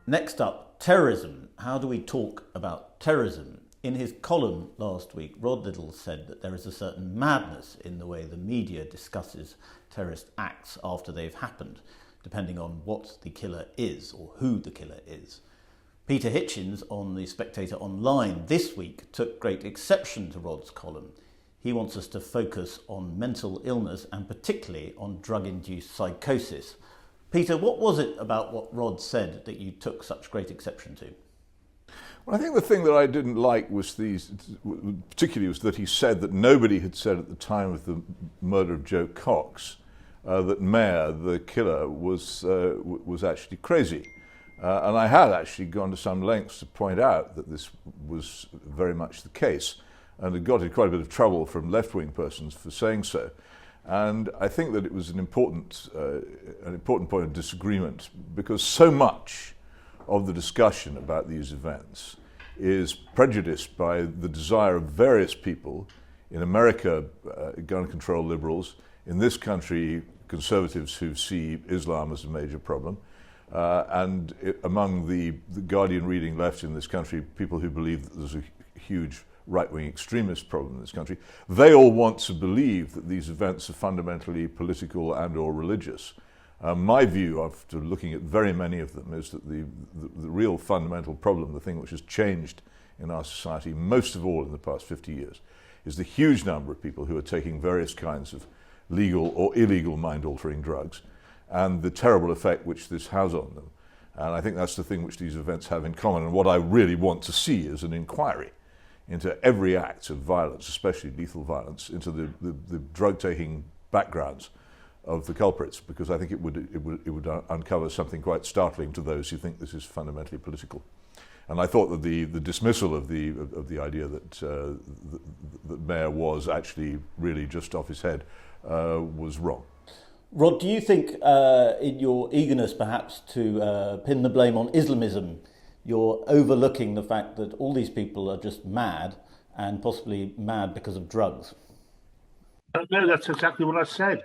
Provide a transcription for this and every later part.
Next up, terrorism. How do we talk about terrorism? In his column last week, Rod Liddle said that there is a certain madness in the way the media discusses terrorist acts after they've happened, depending on what the killer is or who the killer is. Peter Hitchens on the Spectator Online this week took great exception to Rod's column. He wants us to focus on mental illness and particularly on drug-induced psychosis. Peter, what was it about what Rod said that you took such great exception to? Well, I think the thing that I didn't like was particularly was that he said that nobody had said at the time of the murder of Joe Cox that Mayer, the killer, was actually crazy. And I had actually gone to some lengths to point out that this was very much the case, and had got in quite a bit of trouble from left-wing persons for saying so. And I think that it was an important point of disagreement, because so much of the discussion about these events is prejudiced by the desire of various people in America, gun control liberals, in this country, conservatives who see Islam as a major problem, among the Guardian reading left in this country, people who believe that there's a huge right-wing extremist problem in this country. They all want to believe that these events are fundamentally political and or religious. My view, after looking at very many of them, is that the real fundamental problem, the thing which has changed in our society most of all in the past 50 years, is the huge number of people who are taking various kinds of legal or illegal mind-altering drugs, and the terrible effect which this has on them. And I think that's the thing which these events have in common. And what I really want to see is an inquiry into every act of violence, especially lethal violence, into the drug-taking backgrounds of the culprits, because I think it would uncover something quite startling to those who think this is fundamentally political. And I thought that the dismissal of the idea that Mayer was actually really just off his head was wrong. Rod, do you think in your eagerness perhaps to pin the blame on Islamism, you're overlooking the fact that all these people are just mad and possibly mad because of drugs? No, that's exactly what I said.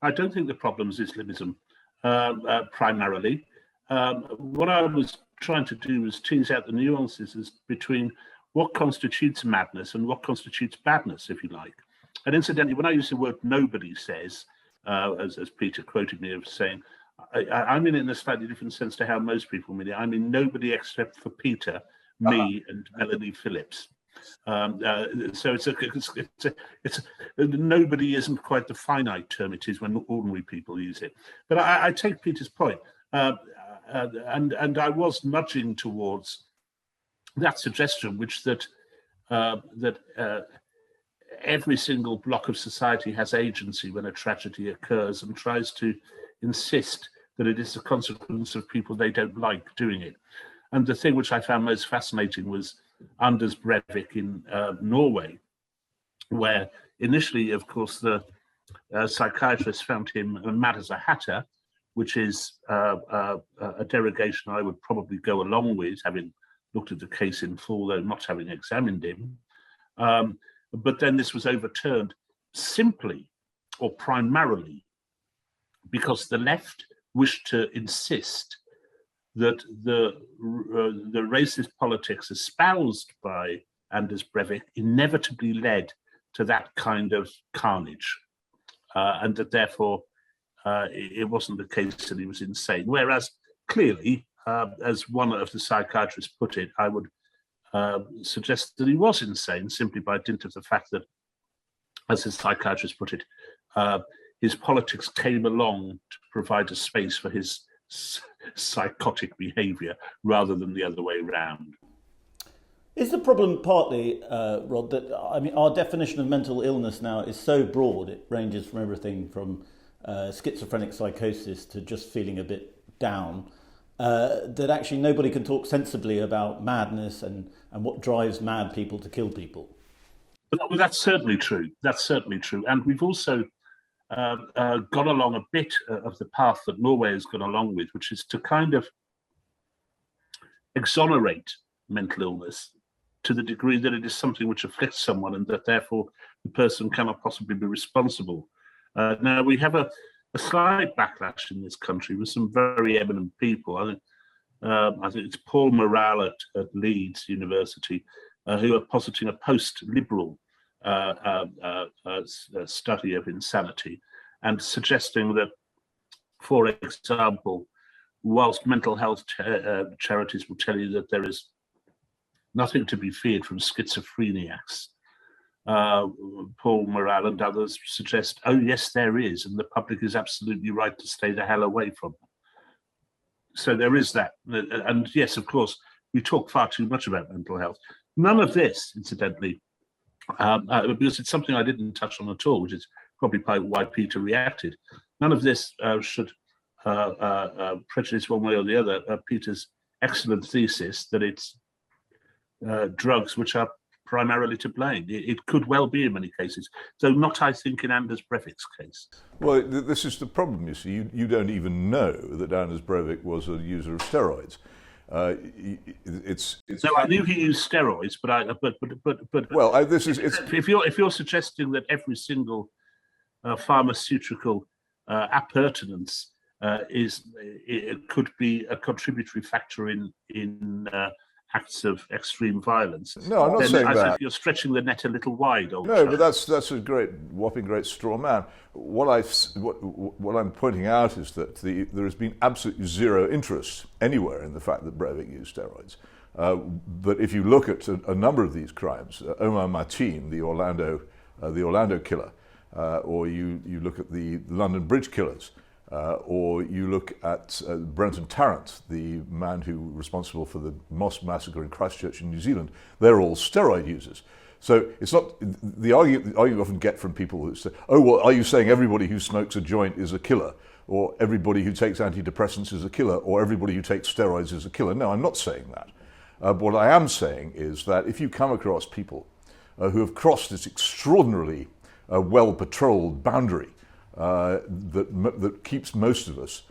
I don't think the problem is Islamism primarily. What I was trying to do was tease out the nuances between what constitutes madness and what constitutes badness, if you like. And incidentally, when I use the word nobody says, as Peter quoted me of saying, I mean it in a slightly different sense to how most people mean it. I mean nobody except for Peter, me, and Melanie Phillips. So it's nobody isn't quite the finite term it is when ordinary people use it. But I take Peter's point, and I was nudging towards that suggestion, which that every single block of society has agency when a tragedy occurs and tries to insist that it is the consequence of people they don't like doing it. And the thing which I found most fascinating was Anders Breivik in Norway, where initially, of course, the psychiatrists found him mad as a hatter, which is a derogation I would probably go along with, having looked at the case in full, though not having examined him. But then this was overturned simply or primarily because the left wished to insist that the racist politics espoused by Anders Breivik inevitably led to that kind of carnage, and that therefore it wasn't the case that he was insane. Whereas clearly, as one of the psychiatrists put it, I would suggest that he was insane simply by dint of the fact that, as his psychiatrist put it, his politics came along to provide a space for his psychotic behaviour rather than the other way around. Is the problem partly, Rod, that our definition of mental illness now is so broad, it ranges from everything from schizophrenic psychosis to just feeling a bit down, that actually nobody can talk sensibly about madness and what drives mad people to kill people? Well, that's certainly true. That's certainly true. And we've also gone along a bit of the path that Norway has gone along with, which is to kind of exonerate mental illness to the degree that it is something which afflicts someone and that therefore the person cannot possibly be responsible. Now, we have a slight backlash in this country with some very eminent people. I think I think it's Paul Morale at Leeds University, who are positing a post-liberal study of insanity and suggesting that, for example, whilst mental health charities will tell you that there is nothing to be feared from schizophrenics, Paul Morale and others suggest, oh yes, there is, and the public is absolutely right to stay the hell away from them. So there is that. And yes, of course, we talk far too much about mental health. None of this, incidentally, because it's something I didn't touch on at all, which is probably why Peter reacted. None of this should prejudice one way or the other Peter's excellent thesis that it's drugs which are primarily to blame. It could well be in many cases, though not, I think, in Anders Breivik's case. Well, this is the problem, you see. You don't even know that Anders Breivik was a user of steroids. So I knew he used steroids, if you're suggesting that every single pharmaceutical appurtenance could be a contributory factor in acts of extreme violence. No, I'm not saying that. I think you're stretching the net a little wide. No, but that's a whopping great straw man. What I'm pointing out is that there has been absolutely zero interest anywhere in the fact that Breivik used steroids. But if you look at a number of these crimes, Omar Mateen, the Orlando killer, or you look at the London Bridge killers, or you look at Brenton Tarrant, the man who was responsible for the mosque massacre in Christchurch in New Zealand, they're all steroid users. So it's not the argument you often get from people who say, oh, well, are you saying everybody who smokes a joint is a killer? Or everybody who takes antidepressants is a killer? Or everybody who takes steroids is a killer? No, I'm not saying that. But what I am saying is that if you come across people who have crossed this extraordinarily well-patrolled boundary, that keeps most of us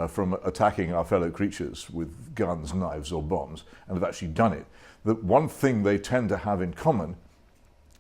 from attacking our fellow creatures with guns, knives or bombs, and have actually done it. The one thing they tend to have in common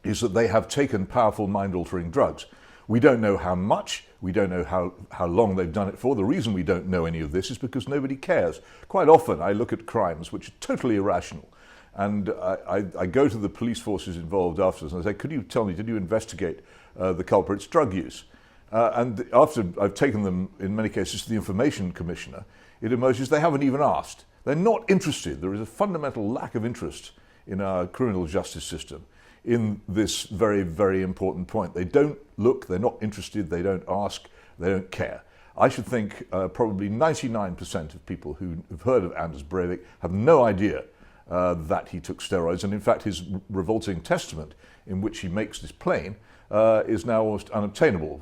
is that they have taken powerful mind-altering drugs. We don't know how much, we don't know how long they've done it for. The reason we don't know any of this is because nobody cares. Quite often I look at crimes which are totally irrational, and I go to the police forces involved afterwards and I say, could you tell me, did you investigate the culprit's drug use? And after I've taken them, in many cases, to the Information Commissioner, it emerges they haven't even asked. They're not interested. There is a fundamental lack of interest in our criminal justice system in this very, very important point. They don't look, they're not interested, they don't ask, they don't care. I should think probably 99% of people who have heard of Anders Breivik have no idea that he took steroids. And in fact, his revolting testament in which he makes this plain is now almost unobtainable,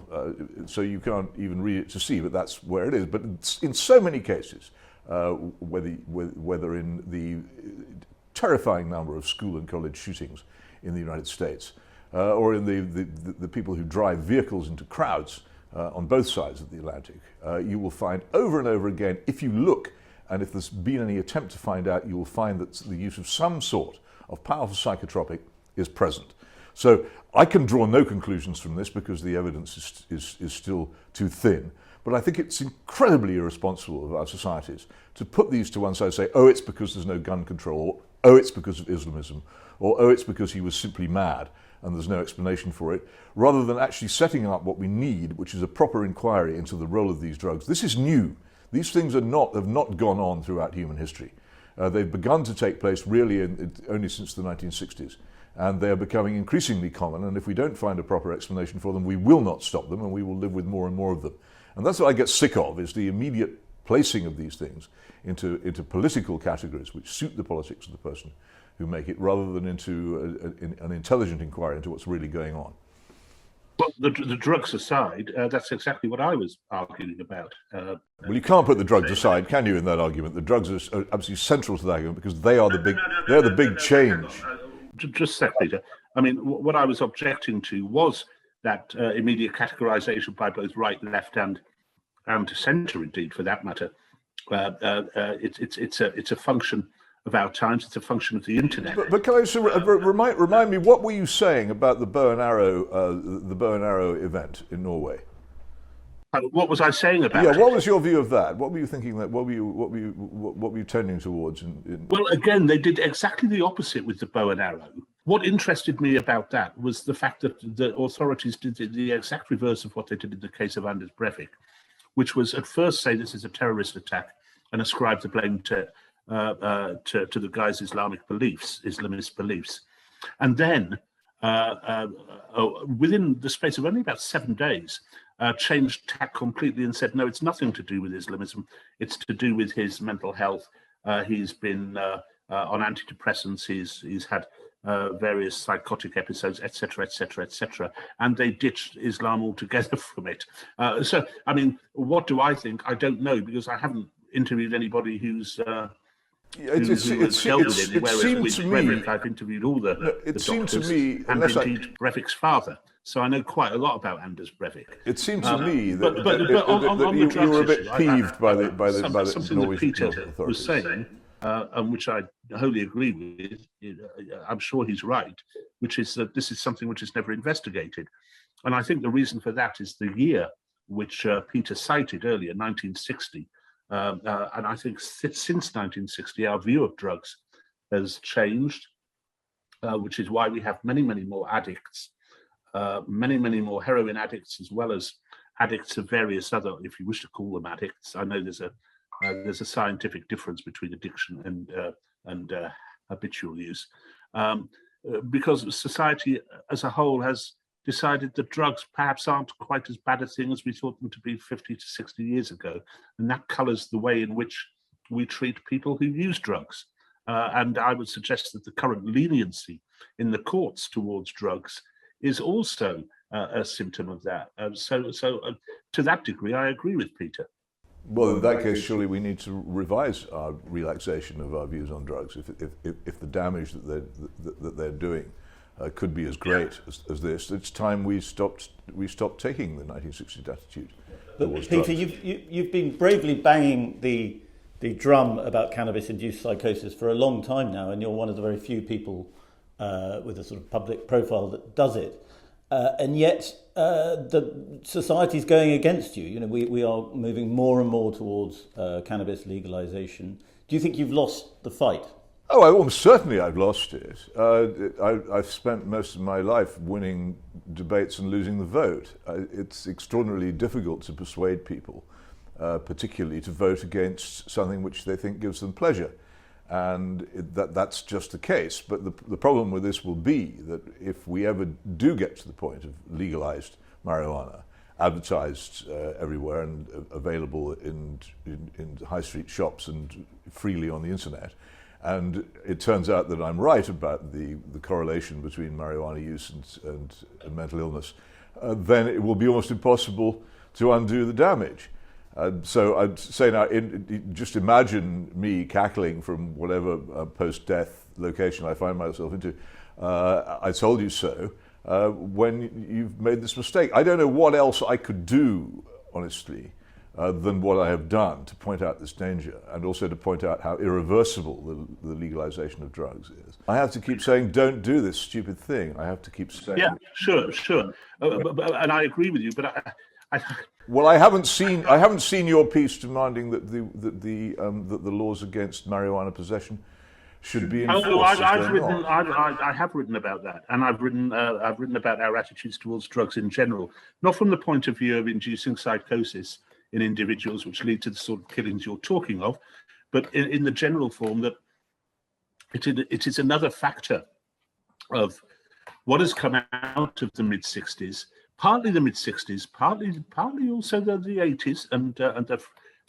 so you can't even read it to see, but that's where it is. But in so many cases, whether in the terrifying number of school and college shootings in the United States, or in the people who drive vehicles into crowds on both sides of the Atlantic, you will find over and over again, if you look, and if there's been any attempt to find out, you will find that the use of some sort of powerful psychotropic is present. So I can draw no conclusions from this because the evidence is still too thin. But I think it's incredibly irresponsible of our societies to put these to one side and say, oh, it's because there's no gun control, or oh, it's because of Islamism, or oh, it's because he was simply mad and there's no explanation for it, rather than actually setting up what we need, which is a proper inquiry into the role of these drugs. This is new. These things have not gone on throughout human history. They've begun to take place really only since the 1960s. And they are becoming increasingly common, and if we don't find a proper explanation for them, we will not stop them, and we will live with more and more of them. And that's what I get sick of, is the immediate placing of these things into political categories which suit the politics of the person who make it, rather than into an intelligent inquiry into what's really going on. Well, the drugs aside, that's exactly what I was arguing about. Well, you can't put the drugs aside, can you, in that argument? The drugs are absolutely central to that argument because they are the big change. Just a sec, Peter. I mean, what I was objecting to was that immediate categorization by both right, left, and centre, indeed, for that matter. It's a function of our times. It's a function of the internet. But can I just remind me, what were you saying about the bow and arrow event in Norway? What was I saying about Yeah, it? what was your view of that? What were you thinking? That what were you tending towards? Well, again, they did exactly the opposite with the bow and arrow. What interested me about that was the fact that the authorities did the exact reverse of what they did in the case of Anders Breivik, which was at first say this is a terrorist attack and ascribe the blame to the guy's Islamist beliefs, and then within the space of only about 7 days, changed tack completely and said, no, it's nothing to do with Islamism. It's to do with his mental health. He's been on antidepressants. He's had various psychotic episodes, etc., etc., etc. And they ditched Islam altogether from it. So, I mean, what do I think? I don't know, because I haven't interviewed anybody who's It seemed to me, I've interviewed all the seemed to doctors, me, and indeed Breivik's father. So I know quite a lot about Anders Breivik. It seemed to me that, on you the were a bit issue, peeved by the something that Peter authorities was saying, and which I wholly agree with. I'm sure he's right, which is that this is something which is never investigated, and I think the reason for that is the year which Peter cited earlier, 1960. And I think since 1960, our view of drugs has changed, which is why we have many, many more addicts, many, many more heroin addicts, as well as addicts of various other, if you wish to call them addicts. I know there's a scientific difference between addiction and habitual use, because society as a whole has decided that drugs perhaps aren't quite as bad a thing as we thought them to be 50 to 60 years ago. And that colors the way in which we treat people who use drugs. And I would suggest that the current leniency in the courts towards drugs is also a symptom of that. So to that degree, I agree with Peter. Well, in that case, surely we need to revise our relaxation of our views on drugs if the damage that they're doing could be as great as this. It's time we stopped taking the 1960s attitude. But Peter, you've been bravely banging the drum about cannabis-induced psychosis for a long time now, and you're one of the very few people with a sort of public profile that does it. And yet the society's going against you. You know, we are moving more and more towards cannabis legalization. Do you think you've lost the fight? Oh, certainly I've lost it. I've spent most of my life winning debates and losing the vote. It's extraordinarily difficult to persuade people, particularly to vote against something which they think gives them pleasure. And that's just the case. But the problem with this will be that if we ever do get to the point of legalized marijuana, advertised everywhere and available in high street shops and freely on the internet, and it turns out that I'm right about the correlation between marijuana use and mental illness, then it will be almost impossible to undo the damage. So I'd say now, just imagine me cackling from whatever post-death location I find myself into. I told you so. When you've made this mistake, I don't know what else I could do, honestly, than what I have done to point out this danger, and also to point out how irreversible the legalization of drugs is. I have to keep saying, don't do this stupid thing. I have to keep saying. Yeah, sure. And I agree with you, but well, I haven't seen your piece demanding that the laws against marijuana possession should be enforced. I have written about that, and I've written about our attitudes towards drugs in general, not from the point of view of inducing psychosis in individuals, which lead to the sort of killings you're talking of, but in the general form that it is another factor of what has come out of the mid-60s, partly the mid-60s, partly also the 80s and the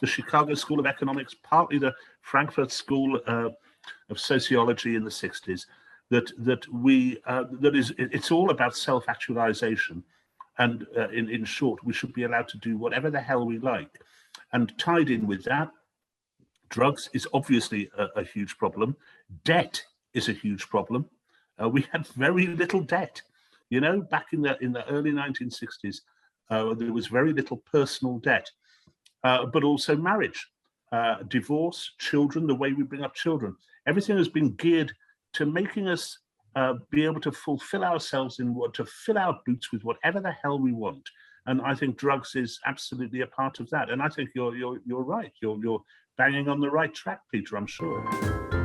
Chicago School of Economics, partly the Frankfurt School of Sociology in the 60s, it's all about self-actualization. And in short, we should be allowed to do whatever the hell we like. And tied in with that, drugs is obviously a huge problem. Debt is a huge problem. We had very little debt. You know, back in the early 1960s, there was very little personal debt, but also marriage, divorce, children, the way we bring up children. Everything has been geared to making us be able to fulfill ourselves to fill our boots with whatever the hell we want, And I think drugs is absolutely a part of that. And I think you're right. You're banging on the right track, Peter, I'm sure.